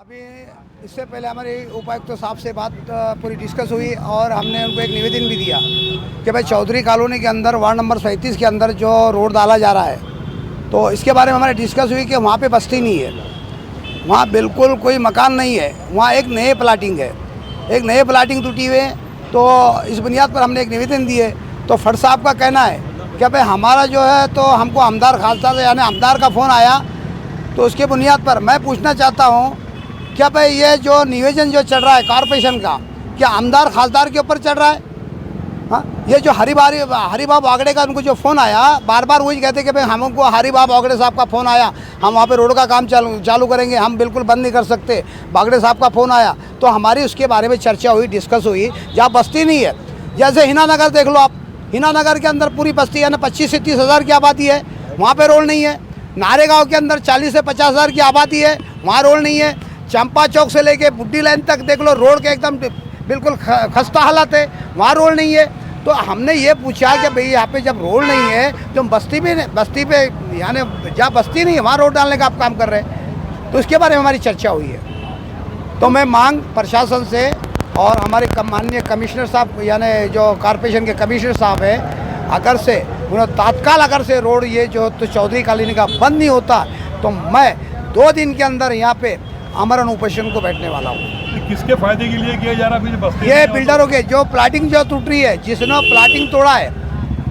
अभी इससे पहले हमारे उपायुक्त साहब से बात पूरी डिस्कस हुई और हमने उनको एक निवेदन भी दिया कि भाई चौधरी कॉलोनी के अंदर वार्ड नंबर 37 के अंदर जो रोड डाला जा रहा है तो इसके बारे में हमारी डिस्कस हुई कि वहाँ पे बस्ती नहीं है, वहाँ बिल्कुल कोई मकान नहीं है, वहाँ एक नए प्लाटिंग है, एक नए प्लाटिंग टूटी हुई है। तो इस बुनियाद पर हमने एक निवेदन दिए। तो फट साहब का कहना है कि भाई हमारा जो है तो हमको आमदार खालसा से यानी आमदार का फ़ोन आया, तो उसके बुनियाद पर मैं पूछना चाहता हूँ क्या भाई ये जो निवेदन जो चल रहा है कॉरपोरेशन का, क्या आमदार खासदार के ऊपर चल रहा है? हाँ, ये जो हरिबाब वागड़े का उनको जो फ़ोन आया, बार बार वही कहते कि भाई हमको हरिबाब वागड़े साहब का फ़ोन आया, हम वहाँ पे रोड का काम चालू करेंगे, हम बिल्कुल बंद नहीं कर सकते। वागड़े साहब का फ़ोन आया तो हमारी उसके बारे में चर्चा हुई, डिस्कस हुई। जहाँ बस्ती नहीं है, जैसे हिना नगर देख लो आप, हिना नगर के अंदर पूरी बस्ती यानी 25 से 30 हज़ार की आबादी है, वहाँ पर रोड नहीं है। नारेगाँव के अंदर 40 से 50 हज़ार की आबादी है, वहाँ रोड नहीं है। चंपा चौक से लेके बुड्डी लाइन तक देख लो, रोड के एकदम बिल्कुल खस्ता हालत है, वहाँ रोड नहीं है। तो हमने ये पूछा कि भाई यहाँ पे जब रोड नहीं है तो बस्ती पे यानी जहाँ बस्ती नहीं है वहाँ रोड डालने का आप काम कर रहे हैं, तो इसके बारे में हमारी चर्चा हुई है। तो मैं मांग प्रशासन से और हमारे माननीय कमिश्नर साहब यानी जो कॉरपोरेशन के कमिश्नर साहब हैं, अगर से उन्होंने तात्काल अगर से रोड ये जो तो चौधरी कॉलोनी का बंद नहीं होता तो मैं 2 दिन के अंदर यहाँ पे आमरण उपोषण को बैठने वाला हूँ। किसके फायदे के लिए किया जा रहा है? बस्ती ये बिल्डरों के जो प्लाटिंग जो टूट रही है, जिसने प्लाटिंग तोड़ा है,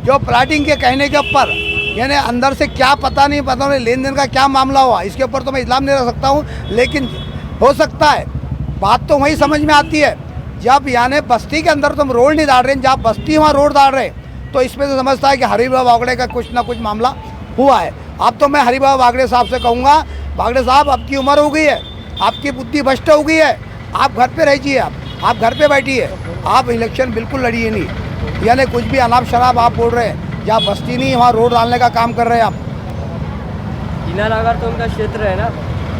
जो प्लाटिंग के कहने के ऊपर यानी अंदर से क्या पता नहीं लेन देन का क्या मामला हुआ, इसके ऊपर तो मैं इल्ज़ाम नहीं रख सकता हूँ, लेकिन हो सकता है बात तो वही समझ में आती है जब यानी बस्ती के अंदर तुम रोड नहीं डाल रहे, जहाँ बस्ती वहाँ रोड डाल रहे, तो इसमें से समझता है कि हरिबाब वागड़े का कुछ ना कुछ मामला हुआ है। अब तो मैं हरिबाब वागड़े साहब से कहूँगा, वागड़े साहब आपकी उम्र हो गई है, आपकी बुद्धि भ्रष्ट हो गई है, आप घर पे रहिए, आप घर पे बैठिए, आप इलेक्शन बिल्कुल लड़िए नहीं। यानी कुछ भी अनाप शराब आप बोल रहे हैं, जहाँ बस्ती नहीं वहाँ रोड डालने का काम कर रहे हैं आप। हिना नगर तो उनका क्षेत्र है ना?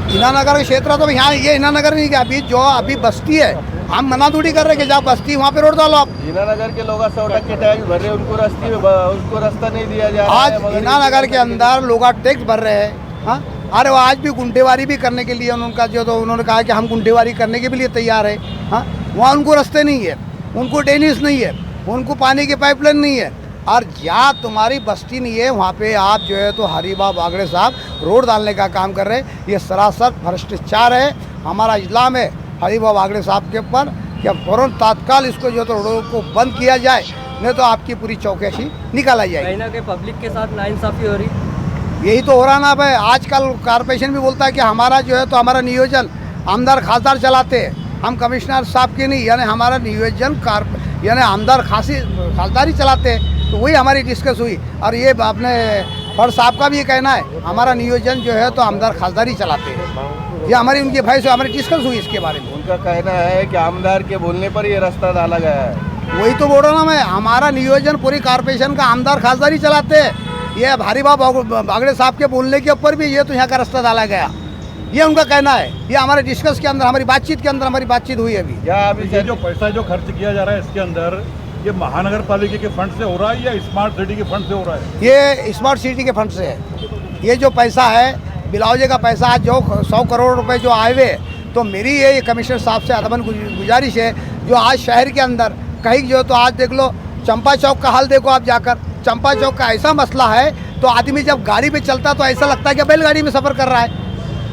हिना नगर का क्षेत्र तो यहाँ ये हिना नगर नहीं, क्या अभी बस्ती है, हम मना थोड़ी कर रहे कि जहाँ बस्ती वहाँ पे रोड डालो आप। हिना नगर के लोग 100% टैक्स भर रहे हैं, उनको रास्ता नहीं दिया जा रहा है। आज हिना नगर के अंदर लोग टैक्स भर रहे हैं। हाँ, अरे वो आज भी गुंडेवारी भी करने के लिए उनका जो तो उन्होंने कहा कि हम गुंडेवारी करने के लिए तैयार है। हाँ, वहाँ उनको रास्ते नहीं है, उनको ड्रेनेज नहीं है, उनको पानी की पाइपलाइन नहीं है, और जहाँ तुम्हारी बस्ती नहीं है वहाँ पे आप जो है तो हरिबाब वागड़े साहब रोड डालने का काम कर रहे हैं। ये सरासर भ्रष्टाचार है। हमारा इस्लाम है हरिबाब वागड़े साहब के ऊपर कि फ़ौरन तात्काल इसको जो तो रोड को बंद किया जाए, नहीं तो आपकी पूरी चौकसी निकाला जाएगी। कहीं ना कहीं पब्लिक के साथ नाइंसाफ़ी हो रही, यही तो हो रहा ना भाई। आजकल कॉरपोरेशन भी बोलता है कि हमारा जो है तो हमारा नियोजन आमदार खासदार चलाते हैं, हम कमिश्नर साहब के नहीं, यानी हमारा नियोजन यानी आमदार खासदार ही चलाते हैं। तो वही हमारी डिस्कस हुई, और ये आपने फड़ साहब का भी ये कहना है हमारा नियोजन जो है तो आमदार खासदार ही चलाते हैं। ये हमारी उनके भाई से हमारी डिस्कस हुई इसके बारे में। उनका कहना है कि आमदार के बोलने पर ये रास्ता डाला गया है। वही तो बोल रहा ना मैं, हमारा नियोजन पूरी कॉरपोरेशन का आमदार खासदार ही चलाते हैं। ये हरिबाब वागड़े साहब के बोलने के ऊपर भी ये तो यहाँ का रास्ता डाला गया, ये उनका कहना है। ये हमारे डिस्कस के अंदर हमारी बातचीत के अंदर हमारी बातचीत हुई अभी। ये जो पैसा जो खर्च किया जा रहा है इसके अंदर, ये महानगर पालिका के फंड से हो रहा है या स्मार्ट सिटी के फंड से हो रहा है? ये स्मार्ट सिटी के फंड से है। ये जो पैसा है बिलावजे का पैसा, आज जो 100 करोड़ रुपए जो आए हुए, तो मेरी ये कमिश्नर साहब से अदबन गुजारिश है, जो आज शहर के अंदर कहीं जो तो आज देख लो चंपा चौक का हाल देखो आप जाकर, चंपा चौक का ऐसा मसला है तो आदमी जब गाड़ी पे चलता तो ऐसा लगता है कि बैलगाड़ी में सफ़र कर रहा है।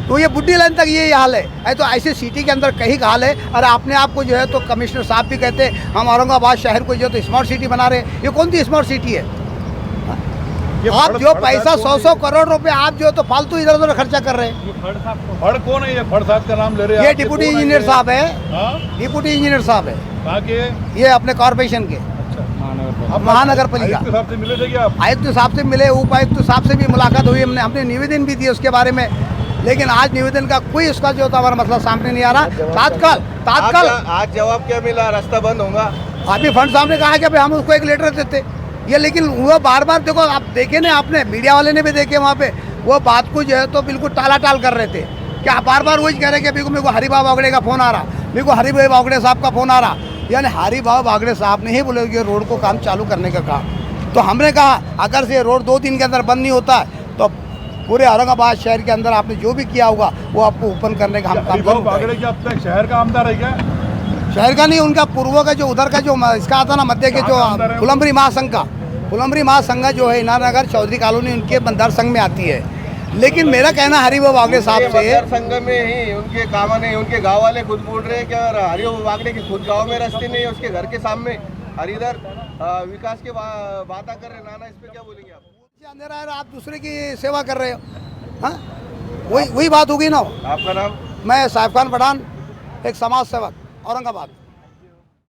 तो ये बुड्ढी लाइन तक ये हाल है। तो ऐसे सिटी के अंदर कहीं का हाल है। और अपने आप को जो है तो कमिश्नर साहब भी कहते हैं हम औरंगाबाद शहर को जो तो स्मार्ट सिटी बना रहे हैं। ये कौन सी स्मार्ट सिटी है? आप जो पैसा 100 करोड़ रुपए आप जो तो फालतू इधर उधर खर्चा कर रहे हैं। फड़ कौन है? ये फड़ साहब का नाम ले रहे हैं? ये डिप्टी इंजीनियर साहब है, डिप्टी इंजीनियर साहब है। कहाँ के? ये अपने कॉरपोरेशन के महानगर पालिका आयुक्त साहब से मिले थे क्या? आयुक्त साहब से मिले, उपायुक्त साहब से भी मुलाकात हुई, हमने निवेदन भी दिए उसके बारे में, लेकिन आज निवेदन का कोई उसका जो था हमारा मसला सामने नहीं आ रहा। तात्काल आज जवाब क्या मिला? रास्ता बंद होगा। अभी फंड साहब ने कहा कि भाई हम उसको एक लेटर देते ये, लेकिन वो बार बार देखो आप देखे ना, आपने मीडिया वाले ने भी देखे वहाँ पे, वो बात को जो है तो बिल्कुल टाल कर रहे थे। क्या बार बार वही कह रहे कि मेरे को हरिबाब वागड़े का फ़ोन आ रहा, मेरे को हरिबाब वागड़े साहब का फ़ोन आ रहा। यानी हरिबाब वागड़े साहब ने ही बोले कि रोड को काम चालू करने का कहा। तो हमने कहा अगर से रोड 2 दिन के अंदर बंद नहीं होता है तो पूरे औरंगाबाद शहर के अंदर आपने जो भी किया होगा वो आपको ओपन करने का हम काम हरिभाऊ करेंगे। बागड़े की अब तक शहर का आमदार है क्या? शहर का नहीं, उनका पूर्व का जो उधर का जो इसका आता ना मध्य के कहाँ जो का अंदर है वो? फुलंबरी महासंघ का, फुलंबरी महासंघ जो है इनानगर चौधरी कॉलोनी उनके मतदार संघ में आती है। लेकिन मेरा कहना हरिभाऊ बागड़े साहब उनके से, मतदार संघ में ही उनके काम नहीं, उनके गांव वाले खुद बोल रहे हैं कि हरिभाऊ बागड़े के खुद गांव में रास्ते नहीं है, उसके घर के सामने हरिधर विकास के बातें कर रहे हैं। नाना, इस पे क्या बोलेंगे आप? अंधेरा है, आप दूसरे की सेवा कर रहे हो, हाँ वही बात होगी ना। आपका नाम? मैं साहिब खान पठान, एक समाज सेवक, औरंगाबाद।